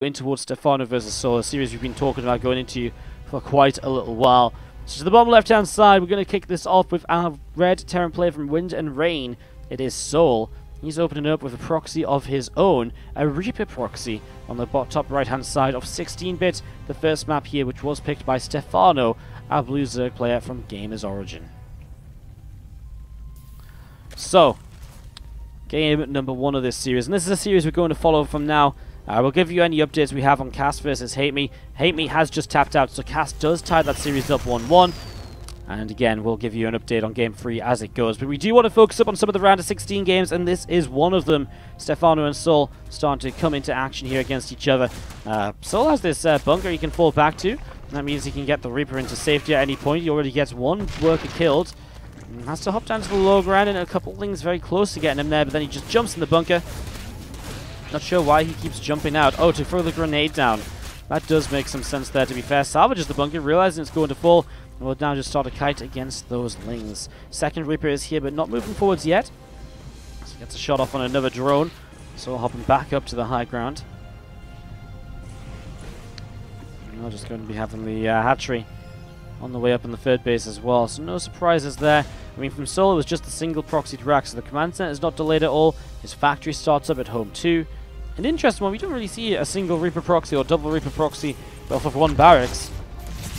in towards Stephano versus souL, a series we've been talking about going into for quite a little while. So to the bottom left hand side, we're going to kick this off with our red Terran player from Wind and Rain. It is souL. He's opening up with a proxy of his own, a Reaper proxy on the top right hand side of 16-bit, the first map here, which was picked by Stephano, our blue Zerg player from Gamers Origin. So, game number 1 of this series, and this is a series we're going to follow from now. We'll give you any updates we have on Cast versus Hate Me. Hate Me has just tapped out, so Cast does tie that series up 1-1. And again, we'll give you an update on Game 3 as it goes. But we do want to focus up on some of the round of 16 games, and this is one of them. Stephano and souL starting to come into action here against each other. souL has this bunker he can fall back to. That means he can get the Reaper into safety at any point. He already gets one worker killed. And has to hop down to the low ground, and a couple things very close to getting him there, but then he just jumps in the bunker. Not sure why he keeps jumping out. Oh, to throw the grenade down. That does make some sense there, to be fair. Salvages the bunker, realizing it's going to fall. And we'll now just start a kite against those lings. Second Reaper is here, but not moving forwards yet. So he gets a shot off on another drone. So hopping back up to the high ground. And we're just going to be having the hatchery on the way up in the third base as well. So no surprises there. I mean, from souL, it was just a single proxied rack, so the command center is not delayed at all. His factory starts up at home too. An interesting one, we don't really see a single Reaper proxy or double Reaper proxy off of one barracks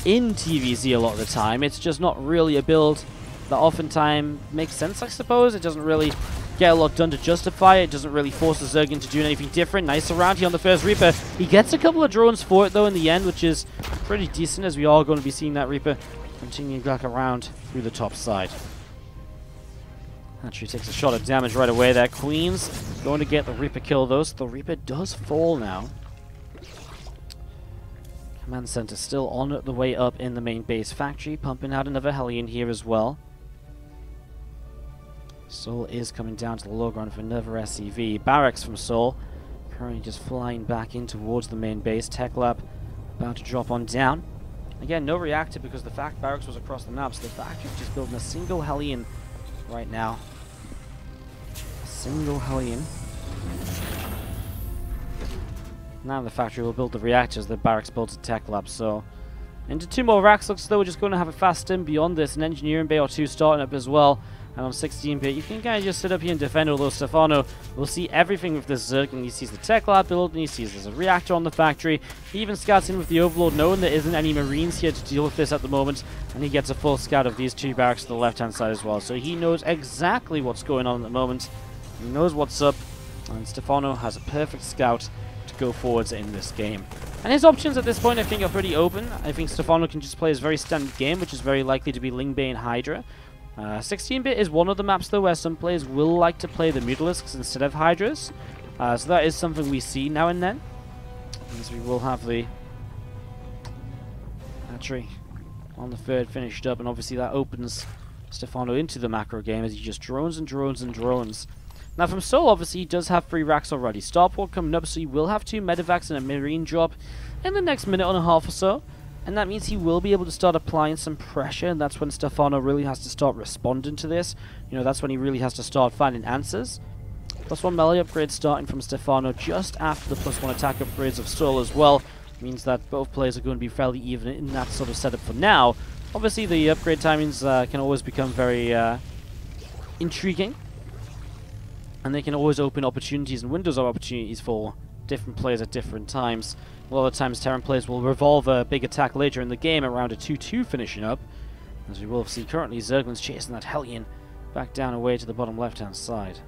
in TVZ a lot of the time. It's just not really a build that oftentimes makes sense, I suppose. It doesn't really get a lot done to justify it. It doesn't really force the Zergling to do anything different. Nice around here on the first Reaper. He gets a couple of drones for it though in the end, which is pretty decent, as we are going to be seeing that Reaper continuing back around through the top side. Actually takes a shot of damage right away there. Queen's going to get the Reaper kill though, so the Reaper does fall now. Command center still on the way up in the main base factory, pumping out another Hellion here as well. souL is coming down to the low ground for another SCV. Barracks from souL, currently just flying back in towards the main base. Tech Lab about to drop on down. Again, no reactor because the fact barracks was across the map, so the factory's just building a single Hellion right now. A single Hellion. Now the factory will build the reactors, the barracks builds a tech lab, so into 2 more racks. Looks as though we're just going to have a fast stim beyond this, an engineering bay or 2 starting up as well. And on 16-bit, you can kind of just sit up here and defend, although Stephano will see everything with this Zergling. He sees the tech lab build, and he sees there's a reactor on the factory. He even scouts in with the Overlord, knowing there isn't any Marines here to deal with this at the moment, and he gets a full scout of these 2 barracks to the left-hand side as well. So he knows exactly what's going on at the moment. He knows what's up, and Stephano has a perfect scout to go forwards in this game. And his options at this point, I think, are pretty open. I think Stephano can just play his very standard game, which is very likely to be Lingbane Hydra. 16-bit is one of the maps, though, where some players will like to play the Mutalisks instead of Hydras. So that is something we see now and then, as we will have the hatchery on the third finished up, and obviously that opens Stephano into the macro game as he just drones and drones and drones. Now from souL, obviously, he does have 3 racks already. Starport coming up, so he will have 2 medevacs and a Marine drop in the next minute and a half or so. And that means he will be able to start applying some pressure, and that's when Stephano really has to start responding to this. You know, that's when he really has to start finding answers. +1 melee upgrade starting from Stephano just after the +1 attack upgrades of souL as well. Means that both players are going to be fairly even in that sort of setup for now. Obviously, the upgrade timings can always become very intriguing. And they can always open opportunities and windows of opportunities for different players at different times. A lot of times Terran players will revolve a big attack later in the game around a 2-2 finishing up. As we will see currently, Zergling's chasing that Hellion back down away to the bottom left-hand side.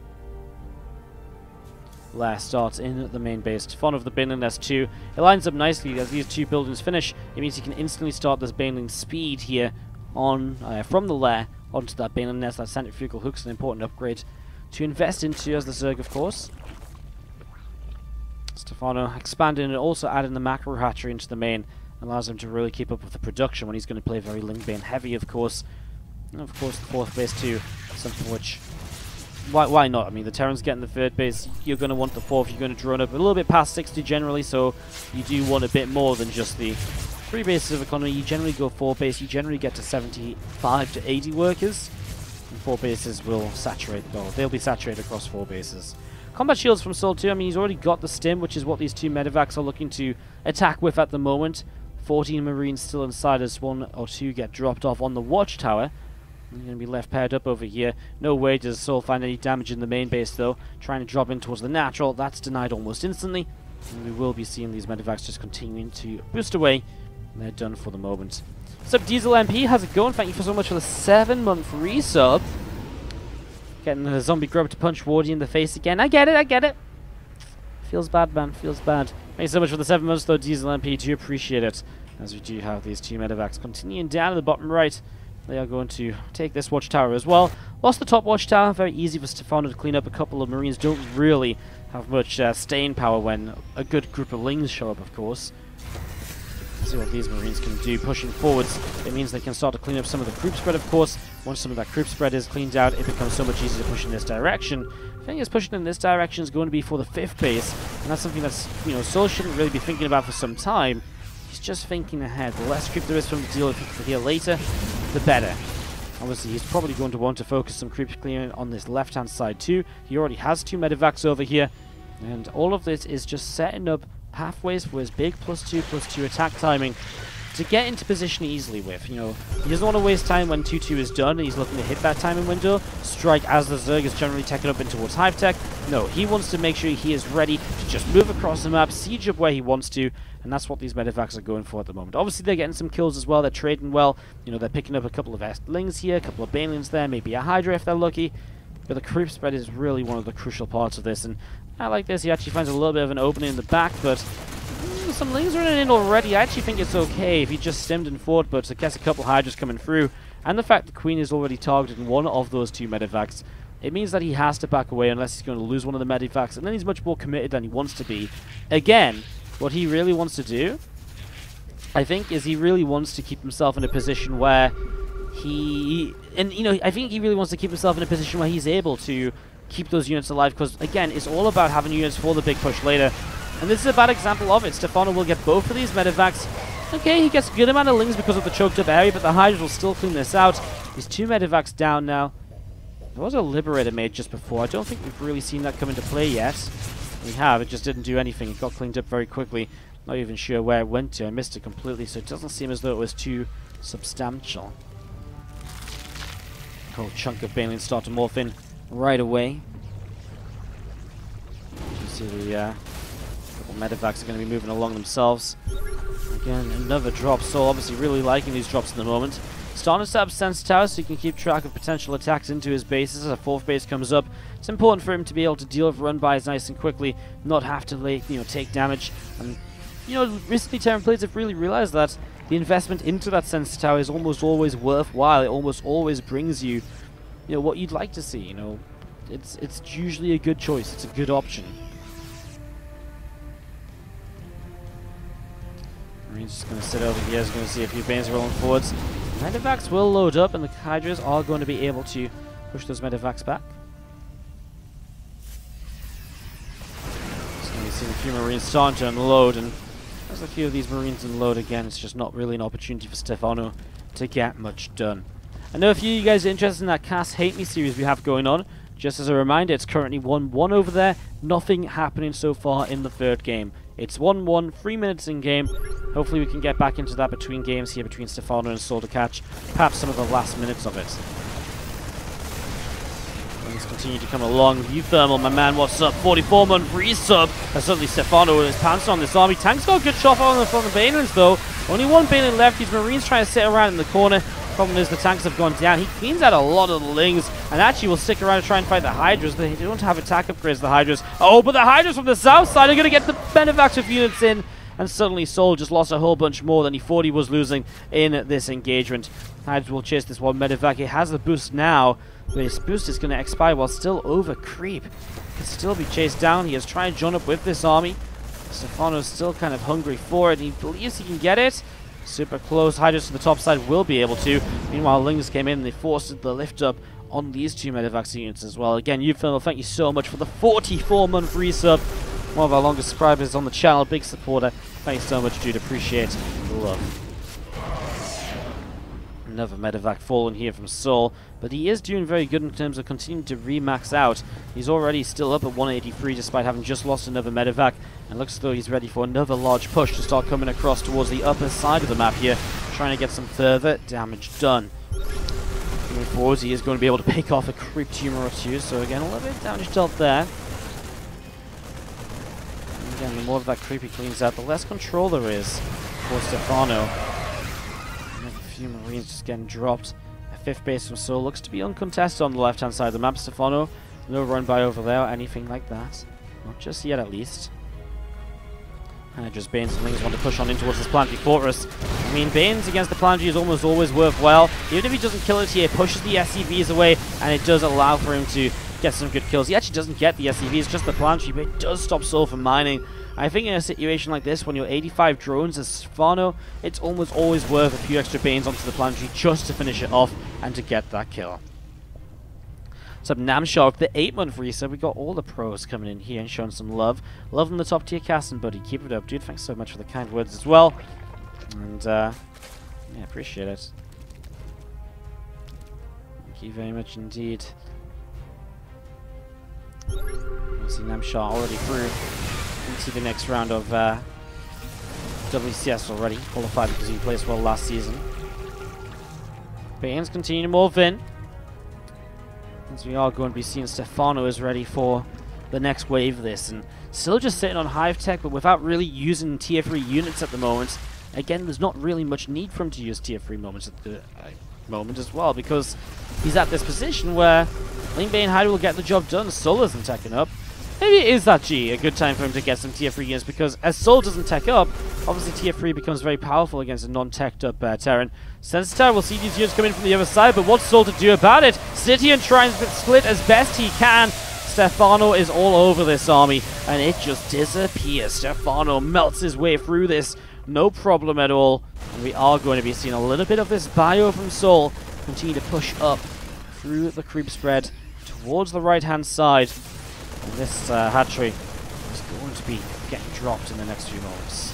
Lair starts in the main base. Stephano of the Baneling nest 2. It lines up nicely as these 2 buildings finish. It means he can instantly start this Baneling speed here on from the Lair onto that Baneling nest. That centrifugal hook's an important upgrade to invest into as the Zerg, of course. Stephano expanding and also adding the macro hatchery into the main allows him to really keep up with the production when he's going to play very Lingbane heavy, of course. And of course the 4th base too, something which why not? I mean, the Terran's getting the 3rd base, you're going to want the 4th, you're going to drone up a little bit past 60 generally, so you do want a bit more than just the 3 bases of economy. You generally go 4 base, you generally get to 75 to 80 workers, and 4 bases will saturate, well, they'll be saturated across 4 bases. Combat shields from souL too. I mean, he's already got the stim, which is what these two medevacs are looking to attack with at the moment. 14 Marines still inside as 1 or 2 get dropped off on the watchtower. They're going to be left paired up over here. No way does souL find any damage in the main base though. Trying to drop in towards the natural. That's denied almost instantly. And we will be seeing these medevacs just continuing to boost away. And they're done for the moment. What's up, Diesel MP? How's it going? Thank you so much for the 7-month resub. Getting the zombie grub to punch Wardy in the face again. I get it, I get it. Feels bad, man. Feels bad. Thanks so much for the 7 months, though, Diesel MP. Do appreciate it. As we do have these two medevacs continuing down to the bottom right. They are going to take this watchtower as well. Lost the top watchtower. Very easy for Stephano to clean up. A couple of Marines don't really have much staying power when a good group of Lings show up, of course. See what these Marines can do pushing forwards. It means they can start to clean up some of the group spread, of course. Once some of that group spread is cleaned out, it becomes so much easier to push in this direction. The thing is, pushing in this direction is going to be for the 5th base, and that's something that's, you know, souL shouldn't really be thinking about for some time. He's just thinking ahead. The less creep there is from the deal for here later, the better. Obviously, he's probably going to want to focus some creep clearing on this left-hand side too. He already has 2 medevacs over here, and all of this is just setting up pathways for his big +2/+2 attack timing to get into position easily with. You know, he doesn't want to waste time when 2-2 is done and he's looking to hit that timing window, strike as the Zerg is generally taken up in towards Hive Tech. No, he wants to make sure he is ready to just move across the map, siege up where he wants to, and that's what these medevacs are going for at the moment. Obviously, they're getting some kills as well, they're trading well. You know, they're picking up a couple of Estlings here, a couple of Banelings there, maybe a Hydra if they're lucky. But the creep spread is really one of the crucial parts of this, and I like this. He actually finds a little bit of an opening in the back, but some Lings running in already. I actually think it's okay if he just stemmed and fought, but I guess a couple Hydras coming through, and the fact the Queen is already targeted one of those 2 medevacs, it means that he has to back away unless he's going to lose one of the medevacs, and then he's much more committed than he wants to be. Again, what he really wants to do, I think, is he really wants to keep himself in a position where I think he really wants to keep himself in a position where he's able to keep those units alive, because again, it's all about having units for the big push later. And this is a bad example of it. Stephano will get both of these medevacs. Okay, he gets a good amount of Lings because of the choked up area, but the Hydras will still clean this out. These 2 medevacs down now. There was a Liberator made just before. I don't think we've really seen that come into play yet. We have, it just didn't do anything. It got cleaned up very quickly. Not even sure where it went to. I missed it completely, so it doesn't seem as though it was too substantial. A whole chunk of Banelings start to morph in right away. You see the couple medevacs are going to be moving along themselves. Again, another drop. So obviously really liking these drops at the moment. Starting to set up Sense Towers so he can keep track of potential attacks into his bases as a 4th base comes up. It's important for him to be able to deal with run-bys nice and quickly, not have to take damage. And recently Terran players have really realized that the investment into that Sense Tower is almost always worthwhile. It almost always brings you, what you'd like to see. It's usually a good choice. It's a good option. Marine's just going to sit over here. He's going to see a few Banes rolling forwards. Medevacs will load up, and the Hydras are going to be able to push those medevacs back. Just going to be seeing a few Marines starting to unload, and as a few of these Marines unload again, it's just not really an opportunity for Stephano to get much done. I know a few of you guys are interested in that Cast Hate Me series we have going on. Just as a reminder, it's currently 1-1 over there. Nothing happening so far in the 3rd game. It's 1-1, 3 minutes in game. Hopefully we can get back into that between games here between Stephano and souL to catch perhaps some of the last minutes of it. Things continue to come along. U-Thermal, my man, what's up? 44-month resub. That's certainly Stephano with his pants on this army. Tank's got a good shot on the Banelings though. Only 1 Baneling left. These Marines trying to sit around in the corner. Problem is the tanks have gone down. He cleans out a lot of the Lings and actually will stick around and try and fight the Hydras. They don't have attack upgrades, the Hydras. Oh, but the Hydras from the south side are going to get the medevacs of units in. And suddenly souL just lost a whole bunch more than he thought he was losing in this engagement. Hydras will chase this one medevac. It has the boost now, but his boost is going to expire while still over creep. Can still be chased down. He is trying to join up with this army. Stephano's still kind of hungry for it. He believes he can get it. Super close. Hydras to the top side will be able to. Meanwhile, Lings came in and they forced the lift up on these 2 medevac units as well. Again, U-Thermal, thank you so much for the 44-month resub. One of our longest subscribers on the channel, big supporter. Thanks so much, dude. Appreciate the love. Another medevac fallen here from souL, but he is doing very good in terms of continuing to remax out. He's already still up at 183 despite having just lost another medevac, and looks as though he's ready for another large push to start coming across towards the upper side of the map here, trying to get some further damage done. Moving forwards, he is going to be able to pick off a creep tumor or two, so again, a little bit of damage dealt there. And again, the more of that creep he cleans out, the less control there is for Stephano. Few Marines just getting dropped. A fifth base from souL looks to be uncontested on the left hand side of the map. Stephano, no run by over there or anything like that. Not just yet, at least. And just Banes and Lings want to push on in towards this planetary fortress. I mean, Banes against the planetary is almost always worthwhile. Even if he doesn't kill it here, pushes the SCVs away, and it does allow for him to get some good kills. He actually doesn't get the SCVs, just the planetary, but it does stop souL from mining. I think in a situation like this, when you're 85 drones as Stephano, it's almost always worth a few extra Banes onto the planetary just to finish it off and to get that kill. So Namshar with the 8-month reset. We got all the pros coming in here and showing some love. Love from the top tier casting, buddy. Keep it up, dude. Thanks so much for the kind words as well. And yeah, appreciate it. Thank you very much indeed. See Namshar already through into the next round of WCS already. Qualified because he played well last season. Banes continue to move in. As we are going to be seeing Stephano is ready for the next wave of this. And still just sitting on Hive Tech, but without really using tier 3 units at the moment. Again, there's not really much need for him to use tier 3 moments at the moment as well, because he's at this position where Lingbane Hyder will get the job done. souL isn't teching up. Maybe it is that a good time for him to get some tier 3 units, because as souL doesn't tech up, obviously tier 3 becomes very powerful against a non-teched up Terran. Sensitar will see these units come in from the other side, but what's souL to do about it? Sit here and try and split as best he can. Stephano is all over this army, and it just disappears. Stephano melts his way through this, no problem at all. And we are going to be seeing a little bit of this bio from souL continue to push up through the creep spread towards the right-hand side. And this hatchery is going to be getting dropped in the next few moments.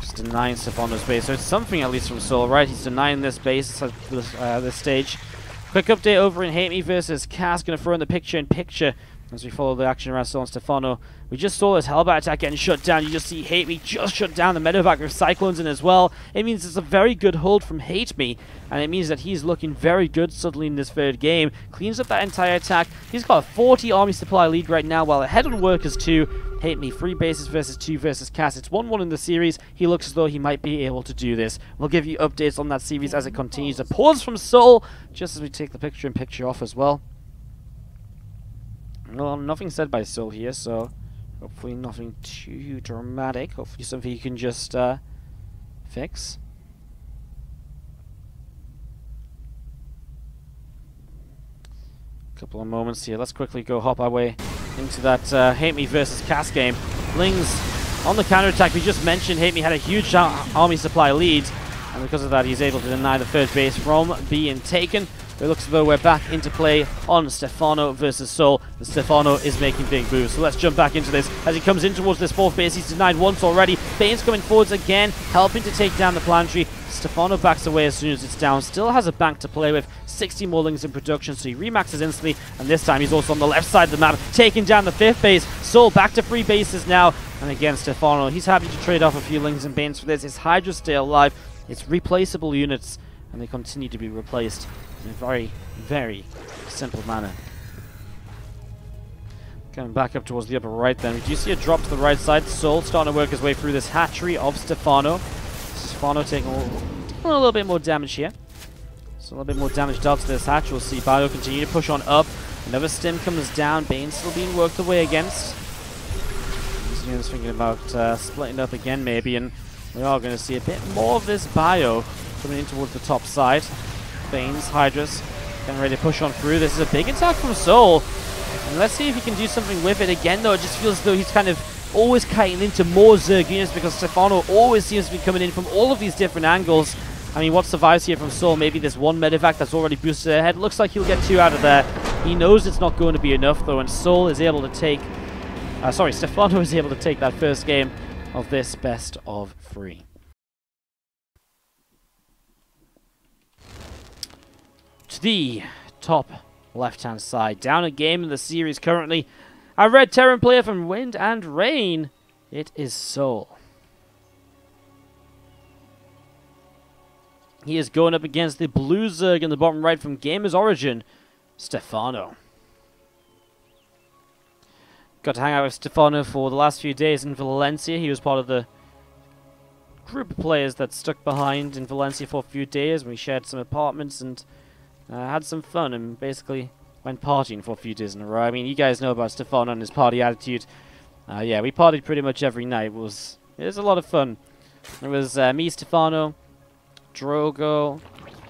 Just denying Stephano's base. So it's something at least from souL, right? He's denying this base at this stage. Quick update over in Hate Me versus Cass. Going to throw in the picture-in-picture as we follow the action around souL and Stephano. We just saw this Hellbat attack getting shut down. You just see Hate Me just shut down the medevac with Cyclones in as well. It means it's a very good hold from Hate Me, and it means that he's looking very good suddenly in this third game. Cleans up that entire attack. He's got a 40 army supply lead right now, while ahead on Workers 2. Hate Me, 3 bases versus 2 versus Cass. It's 1-1 in the series. He looks as though he might be able to do this. We'll give you updates on that series as it continues. A pause from souL, just as we take the picture-in-picture off as well. Well, nothing said by souL here, so hopefully nothing too dramatic. Hopefully something you can just fix. Couple of moments here. Let's quickly go hop our way into that Hate Me versus Cass game. Lings on the counterattack. We just mentioned Hate Me had a huge army supply lead, and because of that he's able to deny the third base from being taken. It looks as though we're back into play on Stephano versus souL. And Stephano is making big moves. So let's jump back into this. As he comes in towards this fourth base, he's denied once already. Bane's coming forwards again, helping to take down the planetary. Stephano backs away as soon as it's down. Still has a bank to play with. 60 more Lings in production, so he remaxes instantly. And this time he's also on the left side of the map, taking down the fifth base. souL back to 3 bases now. And again, Stephano, he's happy to trade off a few Lings and Banes for this. His Hydras stay alive. It's replaceable units, and they continue to be replaced in a very, very simple manner. Coming back up towards the upper right then. We do see a drop to the right side. souL starting to work his way through this hatchery of Stephano. Stephano taking a little bit more damage here. So a little bit more damage dealt to this hatch. We'll see Bio continue to push on up. Another stim comes down. Bane still being worked away against. He's thinking about splitting up again maybe, and we are going to see a bit more of this Bio coming in towards the top side. Banes, Hydras, getting ready to push on through. This is a big attack from souL. And let's see if he can do something with it. Again, though, it just feels as though he's kind of always kiting into more Zerg units, because Stephano always seems to be coming in from all of these different angles. I mean, what survives here from souL? Maybe this one medevac that's already boosted ahead. Looks like he'll get 2 out of there. He knows it's not going to be enough, though, and souL is able to take... Stephano is able to take that first game of this best of 3. to the top left-hand side. Down a game in the series currently. Our red Terran player from Wind and Rain. It is souL. He is going up against the blue Zerg in the bottom right from Gamers Origin, Stephano. Got to hang out with Stephano for the last few days in Valencia. He was part of the group of players that stuck behind in Valencia for a few days. We shared some apartments and had some fun and basically went partying for a few days in a row. I mean, you guys know about Stephano and his party attitude. Yeah, we partied pretty much every night. It was a lot of fun. It was me, Stephano, Drogo,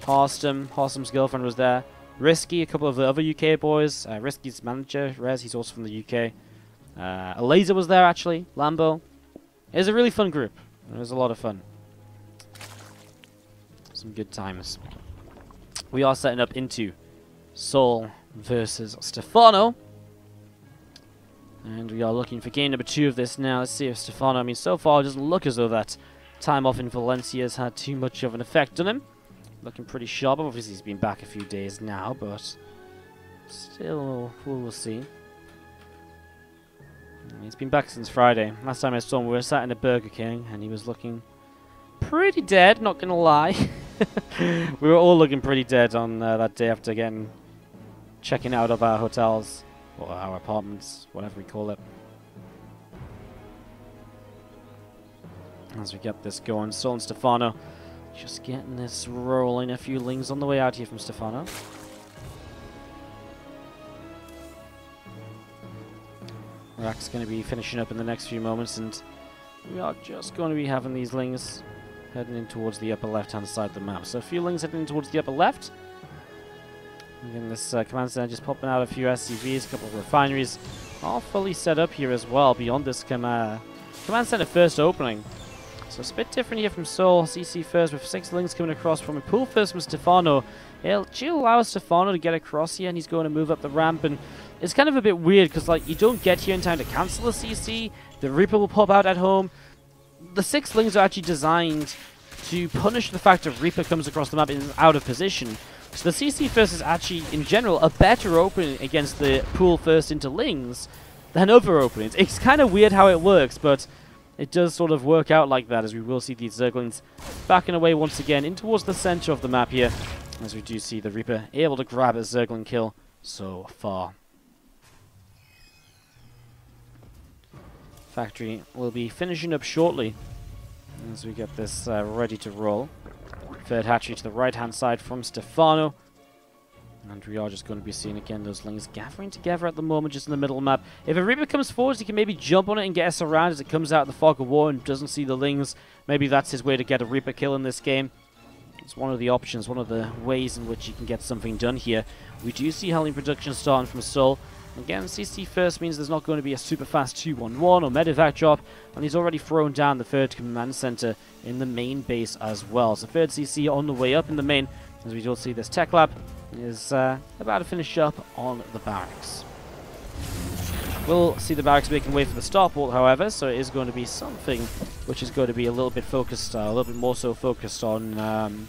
Harstem's girlfriend was there, Risky, a couple of the other UK boys, Risky's manager, Rez, he's also from the UK. Alazer was there actually, Lambo. It was a really fun group. It was a lot of fun. Some good times. We are setting up into souL versus Stephano. And we are looking for game number 2 of this now. Let's see if Stephano, I mean, so far it doesn't look as though that time off in Valencia has had too much of an effect on him. Looking pretty sharp. Obviously he's been back a few days now, but still we'll see. He's been back since Friday. Last time I saw him we were sat in a Burger King and he was looking pretty dead, not gonna lie. We were all looking pretty dead on that day after checking out of our hotels or our apartments, whatever we call it. As we get this going, souL and Stephano just getting this rolling. A few lings on the way out here from Stephano. Rack's going to be finishing up in the next few moments, and we are just going to be having these lings heading in towards the upper left-hand side of the map. So a few lings heading in towards the upper left. Again, this command center just popping out a few SCVs, a couple of refineries, all fully set up here as well beyond this command center first opening. So it's a bit different here from souL. CC first with 6 lings coming across from a pool first from Stephano. It'll allow Stephano to get across here, and he's going to move up the ramp. And it's kind of a bit weird because, like, you don't get here in time to cancel a CC. The Reaper will pop out at home. The 6 lings are actually designed to punish the fact that Reaper comes across the map and is out of position. So the CC first is actually, in general, a better opening against the pool first into lings than other openings. It's kind of weird how it works, but it does sort of work out like that, as we will see these Zerglings backing away once again in towards the center of the map here, as we do see the Reaper able to grab a Zergling kill so far. Factory will be finishing up shortly as we get this ready to roll. Third hatchery to the right-hand side from Stephano. And we are just going to be seeing again those lings gathering together at the moment just in the middle of the map. If a Reaper comes forward, he can maybe jump on it and get us around as it comes out of the fog of war and doesn't see the lings. Maybe that's his way to get a Reaper kill in this game. It's one of the options, one of the ways in which you can get something done here. We do see Hellion production starting from souL. Again, CC first means there's not going to be a super fast 2-1-1 or medevac drop, and he's already thrown down the third command center in the main base as well. So third CC on the way up in the main, as we do see this tech lab is about to finish up on the barracks. We'll see the barracks making way for the starport, however, so it is going to be something which is going to be a little bit focused, a little bit more so focused on,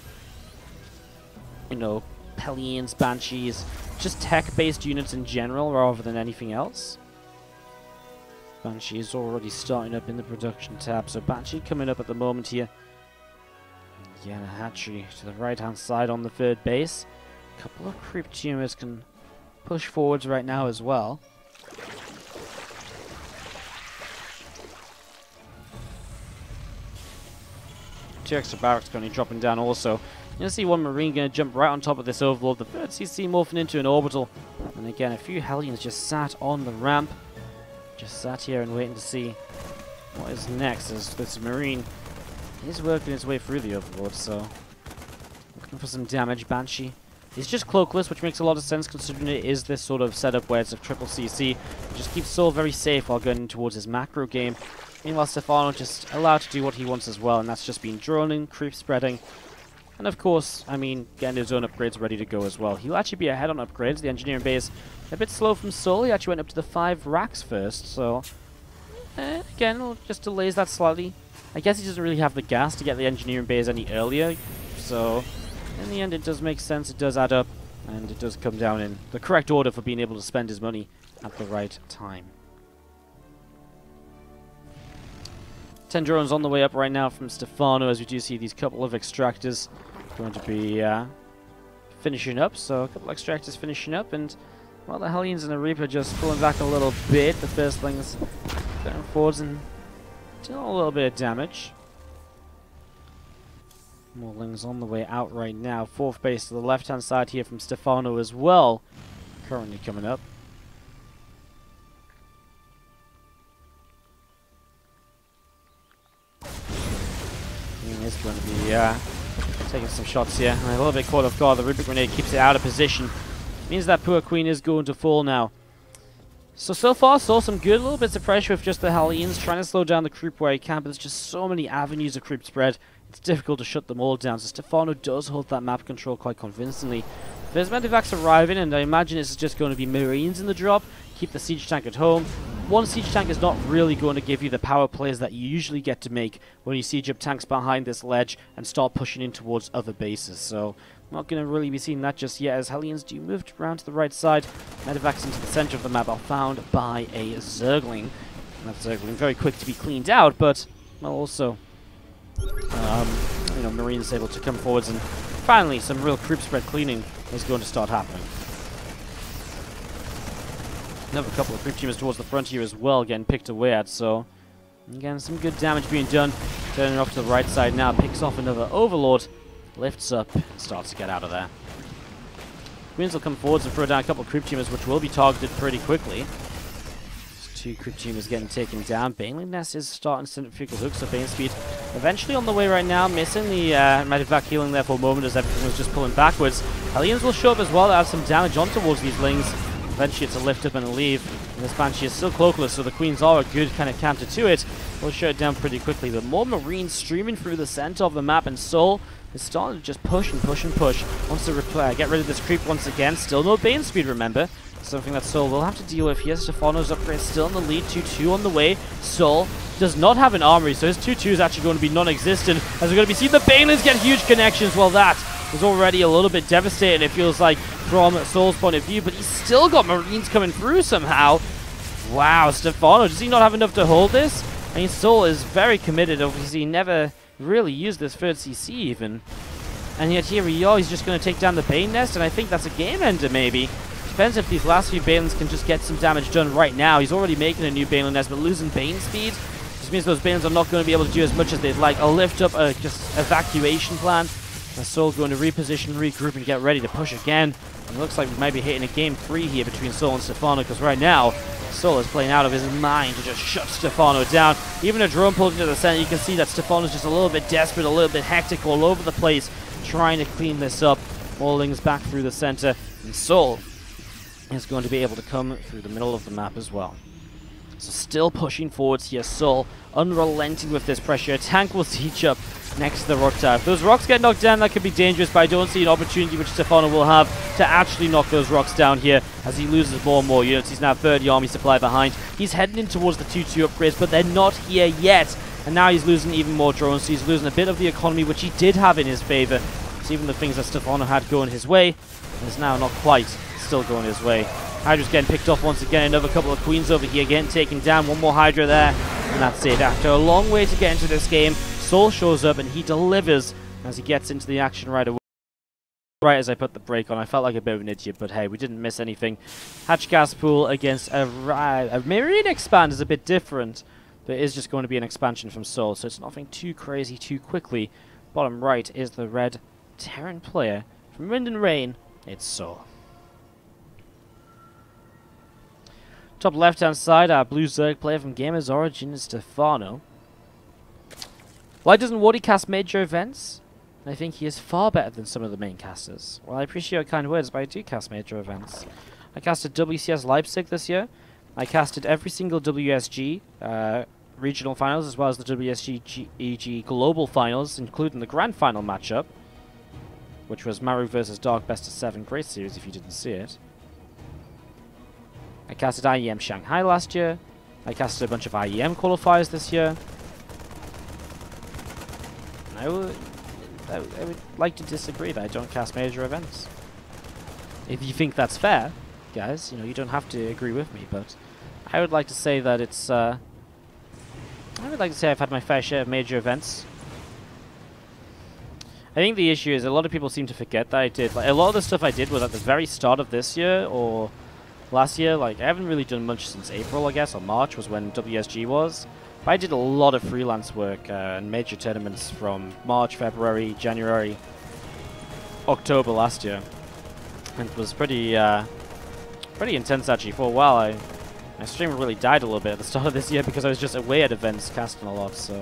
you know, Hellions, Banshees, just tech-based units in general rather than anything else. Banshee is already starting up in the production tab, so Banshee coming up at the moment here. Again, a hatchery to the right-hand side on the third base. A couple of creep tumors can push forwards right now as well. Two extra barracks currently dropping down also. You're going to see one Marine going to jump right on top of this Overlord. The third CC morphing into an orbital. And again, a few Hellions just sat on the ramp. Just sat here and waiting to see what is next, as this Marine is working his way through the Overlord, so looking for some damage. Banshee is just cloakless, which makes a lot of sense considering it is this sort of setup where it's a triple CC. It just keeps souL very safe while going towards his macro game. Meanwhile, Stephano just allowed to do what he wants as well, and that's just been droning, creep spreading, and of course, I mean, getting his own upgrades ready to go as well. He'll actually be ahead on upgrades. The engineering bay is a bit slow from souL. He actually went up to the 5 racks first, so again, just delays that slightly. I guess he doesn't really have the gas to get the engineering bays any earlier, so in the end it does make sense, it does add up. And it does come down in the correct order for being able to spend his money at the right time. 10 drones on the way up right now from Stephano, as we do see these couple of extractors going to be finishing up. So a couple of extractors finishing up, and well, the Hellions and the Reaper just pulling back a little bit. The firstlings going forwards and dealing a little bit of damage. More lings on the way out right now. Fourth base to the left-hand side here from Stephano as well. Currently coming up. He is going to be taking some shots here. And a little bit caught off guard. The Rubik Grenade keeps it out of position. Means that poor Queen is going to fall now. So far, saw some good little bits of pressure with just the Hellions, trying to slow down the creep where he can, but there's just so many avenues of creep spread. It's difficult to shut them all down, so Stephano does hold that map control quite convincingly. There's medevacs arriving, and I imagine this is just going to be Marines in the drop. Keep the siege tank at home. One siege tank is not really going to give you the power plays that you usually get to make when you siege up tanks behind this ledge and start pushing in towards other bases. So not going to really be seeing that just yet, as Hellions do move around to the right side. Medevacs into the center of the map are found by a Zergling. And that Zergling very quick to be cleaned out, but well, also you know, Marines able to come forwards, and finally some real creep spread cleaning is going to start happening. Another couple of creep teamers towards the front here as well, getting picked away at, so again, some good damage being done. Turning off to the right side now, picks off another Overlord, lifts up, starts to get out of there. Queens will come forwards and throw down a couple of creep teamers, which will be targeted pretty quickly. Two creep teamers getting taken down. Baneling Nest is starting centrifugal hooks, so Bane Speed eventually on the way right now, missing the medevac healing there for a moment as everything was just pulling backwards. Hellions will show up as well to add some damage on towards these lings. Eventually it's a lift up and a leave. And this Banshee is still cloakless, so the Queens are a good kind of counter to it. We'll shut it down pretty quickly, but more Marines streaming through the center of the map, and souL is starting to just push and push and push. Wants to get rid of this creep once again. Still no Bane Speed, remember. Something that souL will have to deal with here. Stephano's upgrade still in the lead. 2-2 on the way. souL does not have an armory, so his 2-2 is actually going to be non-existent, as we're going to be seeing the Banelings get huge connections. Well, that is already a little bit devastating, it feels like, from souL's point of view, but he's still got Marines coming through somehow. Wow, Stephano, does he not have enough to hold this? I mean, souL is very committed. Obviously, he never really used this third CC even. And yet here we are, he's just going to take down the Bane Nest, and I think that's a game ender maybe. Depends if these last few Banelings can just get some damage done right now. He's already making a new Baneling Nest, but losing Bane Speed just means those Banelings are not going to be able to do as much as they'd like. I'll lift up a just evacuation plan. And souL going to reposition, regroup, and get ready to push again. And it looks like we might be hitting a game 3 here between souL and Stephano, because right now, souL is playing out of his mind to just shut Stephano down. Even a drone pulled into the center, you can see that Stephano's just a little bit desperate, a little bit hectic all over the place, trying to clean this up. Mauling's back through the center, and souL is going to be able to come through the middle of the map as well. So still pushing forwards here, souL, unrelenting with this pressure. A tank will siege up next to the rock tower. If those rocks get knocked down, that could be dangerous, but I don't see an opportunity which Stephano will have to actually knock those rocks down here as he loses more and more units. He's now 30 army supply behind. He's heading in towards the 2-2 upgrades, but they're not here yet. And now he's losing even more drones, so he's losing a bit of the economy, which he did have in his favor. So even the things that Stephano had going his way is now not quite still going his way. Hydra's getting picked off once again. Another couple of Queens over here getting taken down. One more Hydra there, and that's it. After a long way to get into this game, souL shows up and he delivers as he gets into the action right away. Right as I put the brake on, I felt like a bit of an idiot, but hey, we didn't miss anything. Hatch gas pool against a Marine expand is a bit different, but it is just going to be an expansion from souL, so it's nothing too crazy too quickly. Bottom right is the red Terran player from Wind and Rain. It's souL. Top left-hand side, our blue Zerg player from Gamers Origin is Stephano. Why doesn't Wardy cast major events? I think he is far better than some of the main casters. Well, I appreciate your kind words, but I do cast major events. I casted WCS Leipzig this year. I casted every single WSG regional finals, as well as the WSG global finals, including the grand final matchup, which was Maru versus Dark Best of 7 Great Series, if you didn't see it. I casted IEM Shanghai last year. I casted a bunch of IEM qualifiers this year. I would like to disagree that I don't cast major events. if you think that's fair, guys, you know, you don't have to agree with me, but I would like to say that it's, I would like to say I've had my fair share of major events. I think the issue is a lot of people seem to forget that I did, like, a lot of the stuff I did was at the very start of this year, or last year. Like, I haven't really done much since April, I guess, or March was when WSG was. But I did a lot of freelance work and major tournaments from March, February, January, October last year. And it was pretty intense, actually. For a while, my stream really died a little bit at the start of this year because I was just away at events casting a lot, so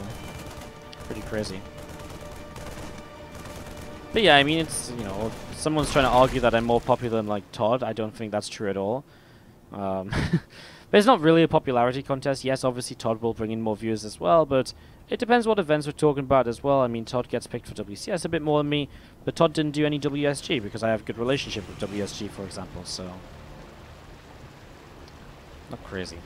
pretty crazy. But yeah, I mean, it's, you know, if someone's trying to argue that I'm more popular than, like, Todd, I don't think that's true at all. But it's not really a popularity contest. Yes, obviously Todd will bring in more viewers as well, but it depends what events we're talking about as well. I mean, Todd gets picked for WCS a bit more than me, but Todd didn't do any WSG because I have a good relationship with WSG, for example, so not crazy.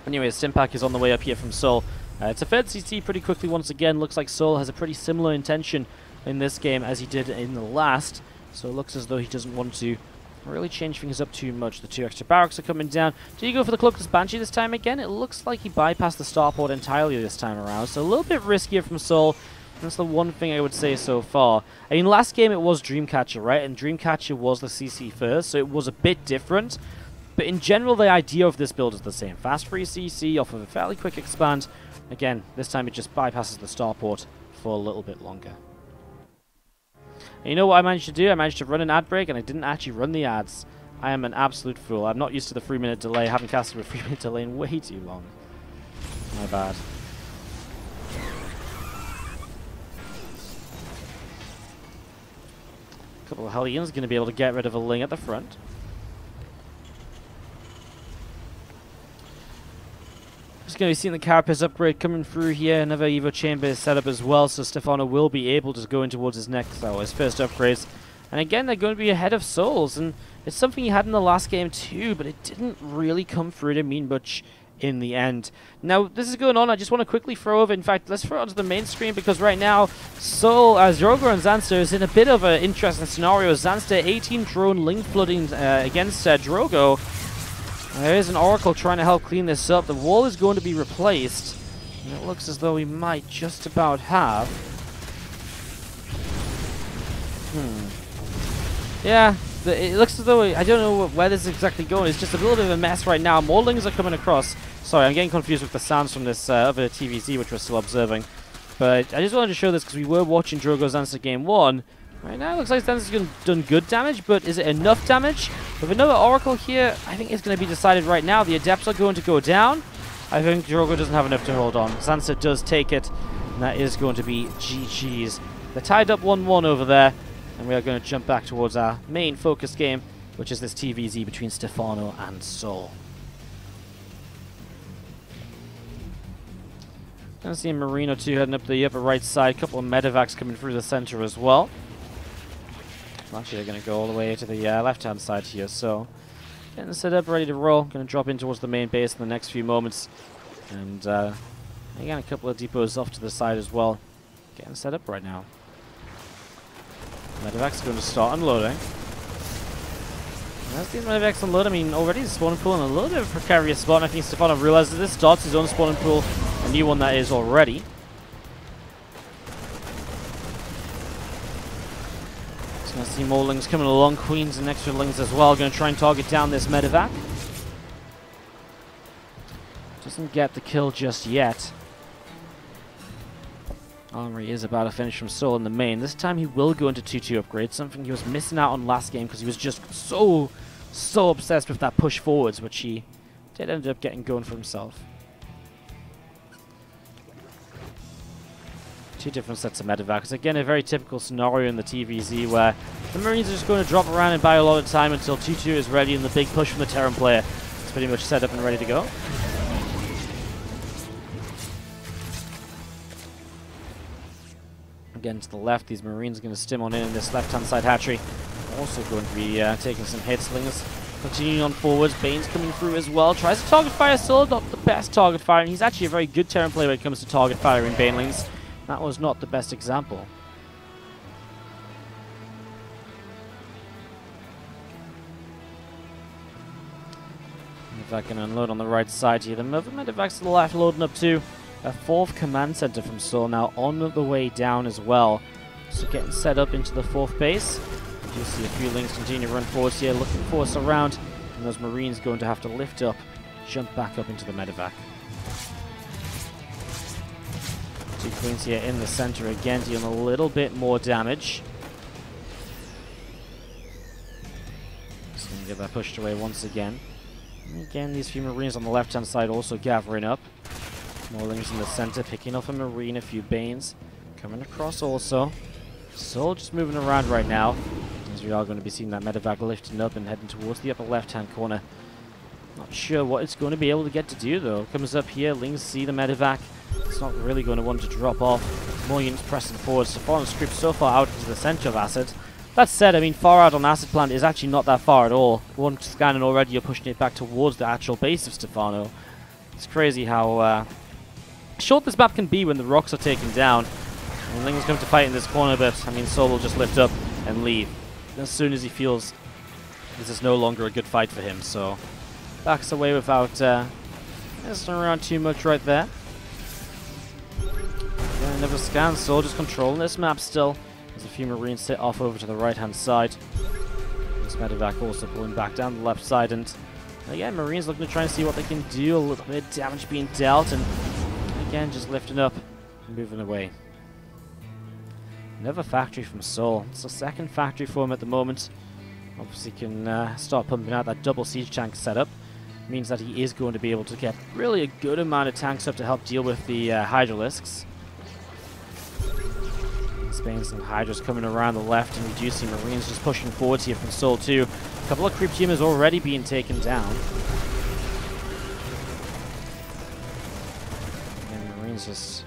Anyway, Stimpack is on the way up here from souL. It's a fed CC pretty quickly once again. Looks like souL has a pretty similar intention in this game as he did in the last, so it looks as though he doesn't want to really change things up too much. The 2 extra barracks are coming down. Do you go for the Cloakless Banshee this time again? It looks like he bypassed the starport entirely this time around, so a little bit riskier from souL. That's the one thing I would say so far. I mean, last game it was Dreamcatcher, right? And Dreamcatcher was the CC first, so it was a bit different. But in general, the idea of this build is the same. Fast free CC off of a fairly quick expand. Again, this time it just bypasses the starport for a little bit longer. And you know what I managed to do? I managed to run an ad break, and I didn't actually run the ads. I am an absolute fool. I'm not used to the 3-minute delay. I haven't casted with a 3-minute delay in way too long. My bad. A couple of Hellions going to be able to get rid of a Ling at the front. Just going to be seeing the Carapace upgrade coming through here. Another Evo Chamber is set up as well, so Stephano will be able to go in towards his next, his first upgrades. And again, they're going to be ahead of souls, and it's something he had in the last game too, but it didn't really come through to mean much in the end. Now, this is going on. I just want to quickly throw over. In fact, let's throw it onto the main screen because right now, souL, Drogo and Zanster is in a bit of an interesting scenario. Zanster 18 drone Ling flooding against Drogo. There is an Oracle trying to help clean this up. The wall is going to be replaced. And it looks as though we might just about have. Yeah, it looks as though, I don't know where this is exactly going. It's just a little bit of a mess right now. More Lings are coming across. Sorry, I'm getting confused with the sounds from this other TVZ, which we're still observing. But I just wanted to show this because we were watching Drogo Zanster Game 1. Right now, it looks like Zanster's done good damage, but is it enough damage? With another Oracle here, I think it's going to be decided right now. The Adepts are going to go down. I think Drogo doesn't have enough to hold on. Zanster does take it, and that is going to be GG's. They're tied up 1-1 over there, and we are going to jump back towards our main focus game, which is this TVZ between Stephano and souL. Gonna see a Marine or two heading up the upper right side. A couple of medevacs coming through the center as well. Actually, they're going to go all the way to the left-hand side here, so getting set up, ready to roll. Going to drop in towards the main base in the next few moments. And again, a couple of depots off to the side as well. Getting set up right now. Medevac's going to start unloading. As the Medevac's unload, I mean, already the spawning pool in a little bit of a precarious spot, and I think Stephano realizes this, starts his own spawning pool, a new one that is already. Gonna see more Lings coming along, Queens and extra Lings as well. Gonna try and target down this medevac. Doesn't get the kill just yet. Armory is about to finish from souL in the main. This time he will go into 2-2 upgrade, something he was missing out on last game because he was just so obsessed with that push forwards, which he did end up getting going for himself. 2 different sets of medevacs. Again, a very typical scenario in the TVZ where the Marines are just going to drop around and buy a lot of time until 2-2 is ready and the big push from the Terran player is pretty much set up and ready to go. Again, to the left, these Marines are going to stim on in this left-hand side hatchery. Also going to be taking some hits. Lingers continuing on forwards. Bane's coming through as well. Tries to target fire, still not the best target fire, and he's actually a very good Terran player when it comes to target firing Banelings. That was not the best example. Medevac can unload on the right side here. The Medevac's to the left loading up too. A fourth command center from souL now on the way down as well. So getting set up into the fourth base. You see a few links continue to run forwards here, looking for us around. And those Marines going to have to lift up, jump back up into the Medevac. Two Queens here in the center again, dealing a little bit more damage. Just going to get that pushed away once again. And again, these few Marines on the left-hand side also gathering up. More links in the center, picking off a Marine, a few Banes. Coming across also. souL just moving around right now, as we are going to be seeing that Medevac lifting up and heading towards the upper left-hand corner. Not sure what it's going to be able to get to do though. Comes up here, Lings see the Medevac. It's not really going to want to drop off. More units pressing forward. Stephano's creeped so far out into the center of Acid. That said, I mean, far out on Acid Plant is actually not that far at all. One scanning already, you're pushing it back towards the actual base of Stephano. It's crazy how short this map can be when the rocks are taken down. And Ling's going to fight in this corner, but I mean, souL will just lift up and leave as soon as he feels this is no longer a good fight for him. So backs away without messing around too much right there. Yeah, another scan. souL just controlling this map still. There's a few Marines sit off over to the right-hand side. This Medevac also pulling back down the left side, and again, Marines looking to try and see what they can do. A little bit of damage being dealt, and again, just lifting up and moving away. Another factory from souL. It's the second factory for him at the moment. Obviously can start pumping out that double siege tank setup. Means that he is going to be able to get really a good amount of tanks up to help deal with the Hydralisks. Spain's and Hydras coming around the left, and we do see Marines just pushing forwards here from souL too. A couple of creep teamers already being taken down. And Marines just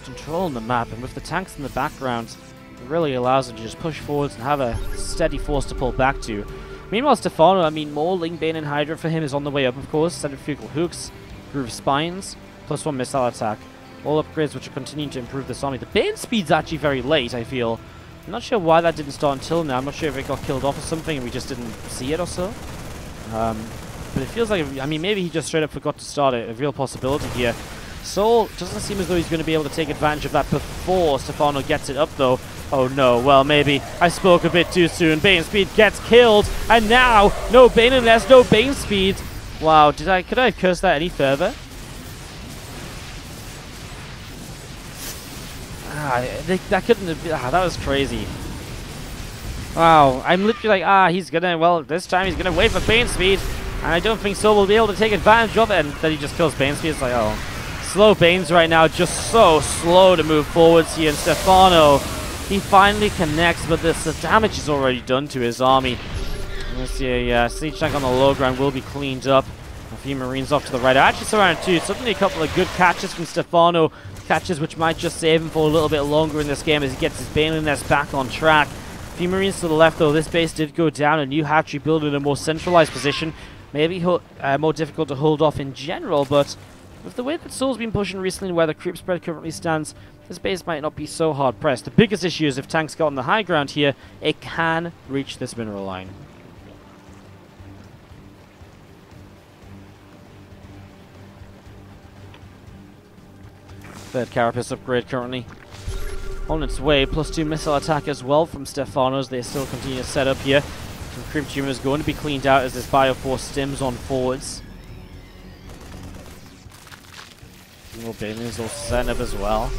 controlling the map, and with the tanks in the background, it really allows them to just push forwards and have a steady force to pull back to. Meanwhile, Stephano, I mean, more Lingbane and Hydra for him is on the way up, of course. Centrifugal hooks, groove spines, +1 missile attack. All upgrades which are continuing to improve this army. The Bane speed's actually very late, I feel. I'm not sure why that didn't start until now. I'm not sure if it got killed off or something and we just didn't see it or so. But it feels like, I mean, maybe he just straight up forgot to start it. A real possibility here. souL doesn't seem as though he's going to be able to take advantage of that before Stephano gets it up, though. Oh no, well, maybe I spoke a bit too soon. Bane speed gets killed, and now no Bane unless no Bane speed. Wow, could I have cursed that any further? That couldn't have been, that was crazy. Wow, I'm literally like, he's gonna, well, this time he's gonna wait for Bane speed, and I don't think souL will be able to take advantage of it, and then he just kills Bane speed. It's like, oh. Slow Banes right now, just so slow to move forwards here, and Stephano, he finally connects, but the damage is already done to his army. Let's see, a siege tank on the low ground will be cleaned up. A few Marines off to the right. Actually surrounded too. Suddenly a couple of good catches from Stephano. Catches which might just save him for a little bit longer in this game as he gets his Baneling nest back on track. A few Marines to the left though. This base did go down. A new hatchery built in a more centralized position. Maybe more difficult to hold off in general, but with the way that souL's been pushing recently and where the creep spread currently stands, this base might not be so hard pressed. The biggest issue is if tanks got on the high ground here, it can reach this mineral line. Third Carapace upgrade currently on its way. +2 missile attack as well from Stephano's. They still continue to set up here. Some creep tumors going to be cleaned out as this Bioforce stims on forwards. More Banelings all setting up as well.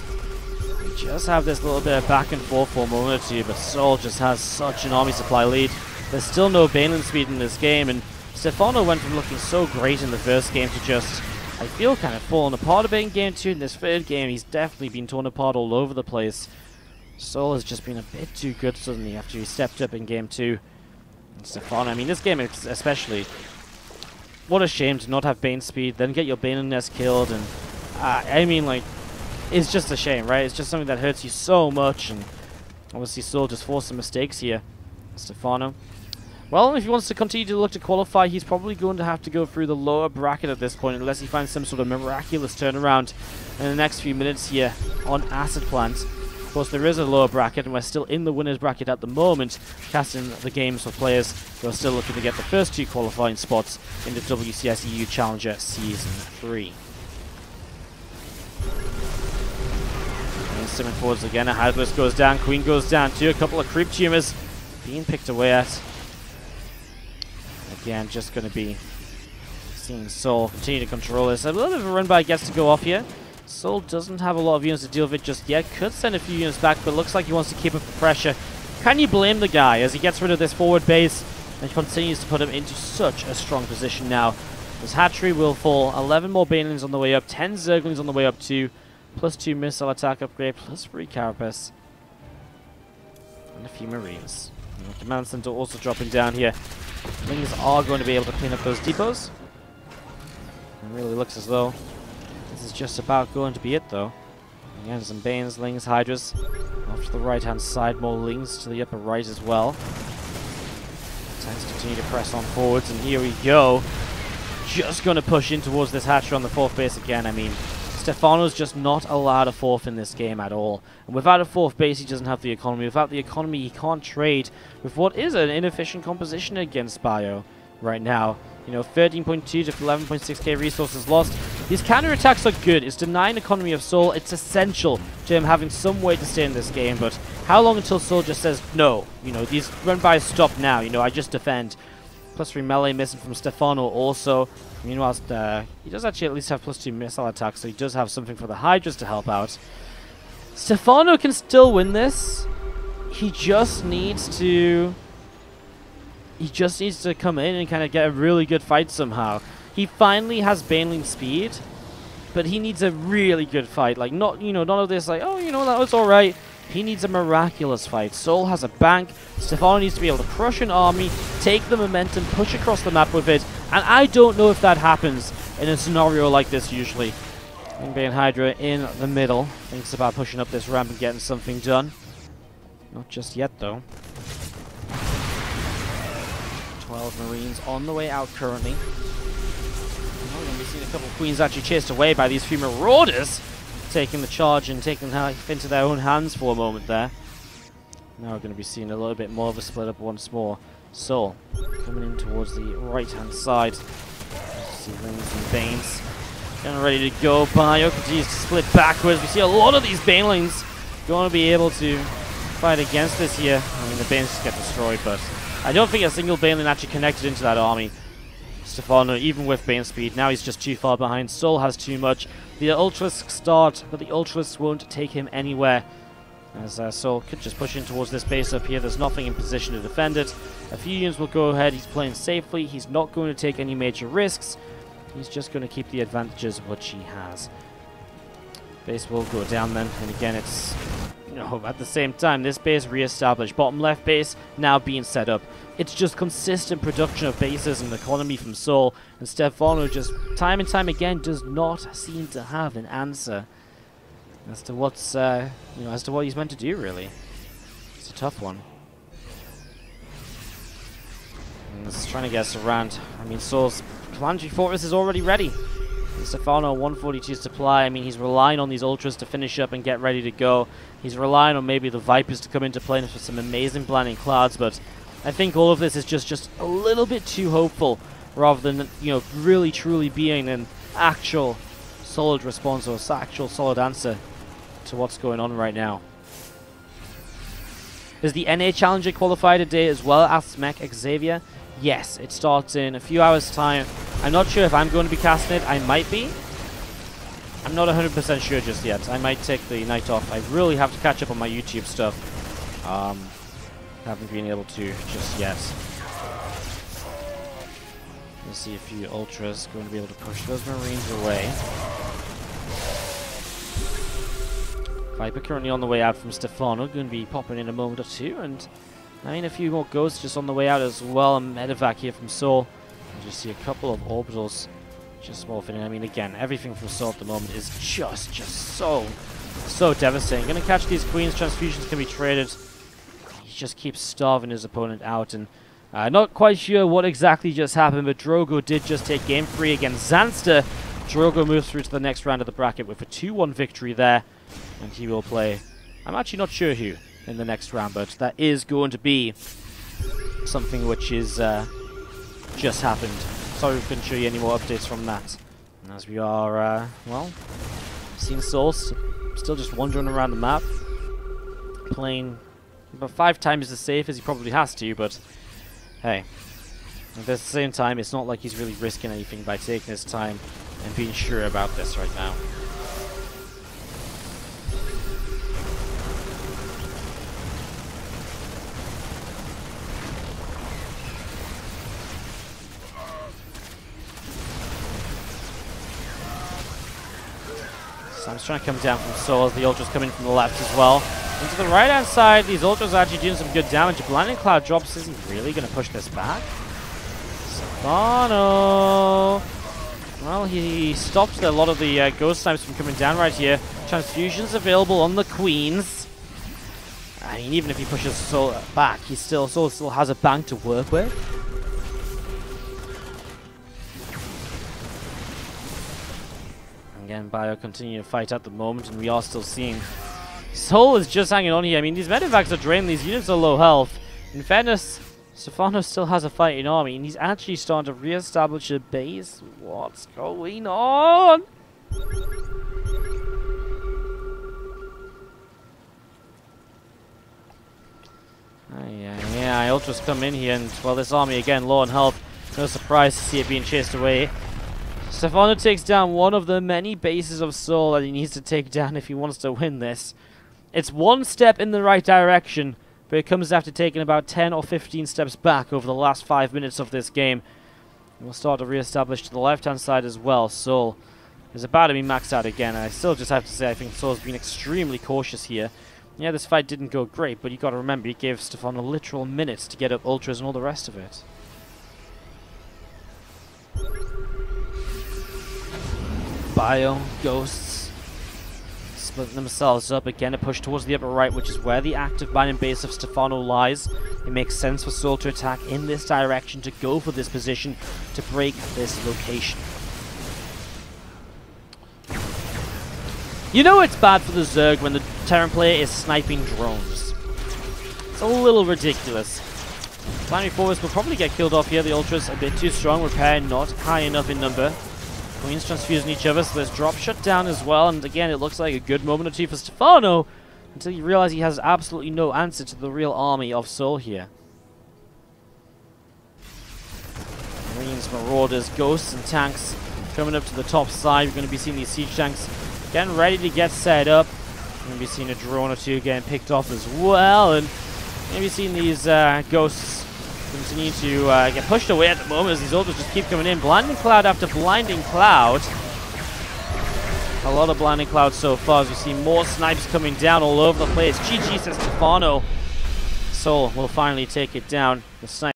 We just have this little bit of back and forth for a moment or two, but souL just has such an army supply lead. There's still no Baneling speed in this game, and Stephano went from looking so great in the first game to just, I feel, kind of falling apart a bit in game 2. In this third game, he's definitely been torn apart all over the place. souL has just been a bit too good suddenly after he stepped up in game 2. And Stephano, I mean, this game especially, what a shame to not have Bane speed, then get your Baneling nest killed, and I mean, like, it's just a shame, right? It's just something that hurts you so much, and obviously souL just forced some mistakes here. Stephano, well, if he wants to continue to look to qualify, he's probably going to have to go through the lower bracket at this point, unless he finds some sort of miraculous turnaround in the next few minutes here on Acid Plant. Of course, there is a lower bracket, and we're still in the winners bracket at the moment, casting the games for players who are still looking to get the first 2 qualifying spots in the WCS EU Challenger Season 3. And simming forwards again, a Hydralisk goes down, Queen goes down too, a couple of creep tumors being picked away at. Again, just going to be seeing souL continue to control this. A little bit of a run by gets to go off here. souL doesn't have a lot of units to deal with it just yet. Could send a few units back, but looks like he wants to keep up the pressure. Can you blame the guy as he gets rid of this forward base and continues to put him into such a strong position now? This hatchery will fall. 11 more Banelings on the way up. 10 Zerglings on the way up too. +2 missile attack upgrade. +3 carapace. And a few Marines. And the command center also dropping down here. Lings are going to be able to clean up those depots. It really looks as though this is just about going to be it, though. Again, some Banes, Lings, Hydras. Off to the right-hand side, more Lings to the upper right as well. Tanks continue to press on forwards, and here we go. Just going to push in towards this hatchery on the 4th base again. I mean, Stephano's just not allowed a 4th in this game at all. And without a 4th base, he doesn't have the economy. Without the economy, he can't trade with what is an inefficient composition against Bio right now. You know, 13.2 to 11.6k resources lost. These counterattacks are good. It's denying economy of souL. It's essential to him having some way to stay in this game. But how long until souL just says, no, you know, these run-bys stop now. You know, I just defend. +3 melee missing from Stephano also. Meanwhile, he does actually at least have +2 missile attacks, so he does have something for the Hydras to help out. Stephano can still win this. He just needs to come in and kind of get a really good fight somehow. He finally has Baneling speed, but he needs a really good fight. Like, not, you know, none of this like, oh, you know, that was alright. He needs a miraculous fight. souL has a bank. Stephano needs to be able to crush an army, take the momentum, push across the map with it. And I don't know if that happens in a scenario like this usually. Bane Hydra in the middle. Thinks about pushing up this ramp and getting something done. Not just yet, though. 12 Marines on the way out currently. Oh, we've seen a couple of Queens actually chased away by these few Marauders, taking the charge and taking life into their own hands for a moment there. Now we're going to be seeing a little bit more of a split up once more. souL coming in towards the right-hand side. See Lings and Banes getting ready to go. Bio continues to split backwards. We see a lot of these Banelings going to be able to fight against this here. I mean, the Banes just get destroyed, but I don't think a single Baneling actually connected into that army. Stephano, even with Bane speed, now he's just too far behind. souL has too much. The Ultralisks start, but the Ultralisks won't take him anywhere. As souL could just push in towards this base up here. There's nothing in position to defend it. A few units will go ahead. He's playing safely. He's not going to take any major risks. He's just going to keep the advantages which he has. Base will go down then. And again, it's, you know, at the same time, this base re-established. Bottom left base now being set up. It's just consistent production of bases and economy from souL. And Stephano just, time and time again, does not seem to have an answer as to what's, you know, as to what he's meant to do, really. It's a tough one. And this is trying to get us around. I mean, souL's planetary fortress is already ready. And Stephano, 142 supply. I mean, he's relying on these ultras to finish up and get ready to go. He's relying on maybe the Vipers to come into play for some amazing blinding clouds, but I think all of this is just a little bit too hopeful, rather than, you know, really truly being an actual solid response or actual solid answer to what's going on right now. Is the NA Challenger qualified today as well? Asks Mech Xavier. Yes, it starts in a few hours time. I'm not sure if I'm going to be casting it. I might be. I'm not 100% sure just yet. I might take the night off. I really have to catch up on my YouTube stuff. Haven't been able to just yet. Let's see a few ultras going to be able to push those Marines away. Viper currently on the way out from Stephano, going to be popping in a moment or two, and I mean a few more ghosts just on the way out as well. A medevac here from souL. You just see a couple of orbitals just morphing in. I mean, again, everything from souL at the moment is just so devastating. Going to catch these Queens. Transfusions can be traded. He just keeps starving his opponent out, and not quite sure what exactly just happened, but Drogo did just take game 3 against Zanster. Drogo moves through to the next round of the bracket with a 2-1 victory there, and he will play I'm actually not sure who in the next round, but that is going to be something which is just happened. Sorry we couldn't show you any more updates from that. And as we are, well, seeing souL still just wandering around the map, playing about 5 times as safe as he probably has to, but hey, at the same time, it's not like he's really risking anything by taking his time and being sure about this right now. Sam's trying to come down from souL as the ultras come in from the left as well. Into the right hand side, these ultras are actually doing some good damage. Blinding Cloud drops isn't really going to push this back. Stephano. Well, he stopped a lot of the ghost snipes from coming down right here. Transfusions available on the queens. I mean, even if he pushes souL back, souL still has a bank to work with. Again, Bio continuing to fight at the moment, and we are still seeing souL is just hanging on here. I mean, these medevacs are drained, these units are low health. In fairness, Stephano still has a fighting army, and he's actually starting to re-establish a base. What's going on? Yeah, ultras come in here, and well, this army again low on health. No surprise to see it being chased away. Stephano takes down one of the many bases of souL that he needs to take down if he wants to win this. It's one step in the right direction, but it comes after taking about 10 or 15 steps back over the last 5 minutes of this game. And we'll start to re-establish to the left-hand side as well. souL is about to be maxed out again, and I still just have to say I think souL's been extremely cautious here. Yeah, this fight didn't go great, but you got to remember he gave Stephano literal minutes to get up ultras and all the rest of it. Bio, ghosts, splitting themselves up again, a push towards the upper right, which is where the active binding base of Stephano lies. It makes sense for souL to attack in this direction, to go for this position, to break this location. You know it's bad for the Zerg when the Terran player is sniping drones. It's a little ridiculous. Planning forwards will probably get killed off here. The ultras a bit too strong, repair not high enough in number. Queens transfusing each other, so there's drop shut down as well, and again it looks like a good moment or two for Stephano until you realize he has absolutely no answer to the real army of souL here. Marines, Marauders, Ghosts and Tanks coming up to the top side. We're going to be seeing these siege tanks getting ready to get set up. We're going to be seeing a drone or two getting picked off as well, and maybe seeing these Ghosts continue to get pushed away at the moment as these ultras just keep coming in. Blinding Cloud after Blinding Cloud. A lot of Blinding Cloud so far as we see more snipes coming down all over the place. GG, says Stephano. souL will finally take it down. The snipe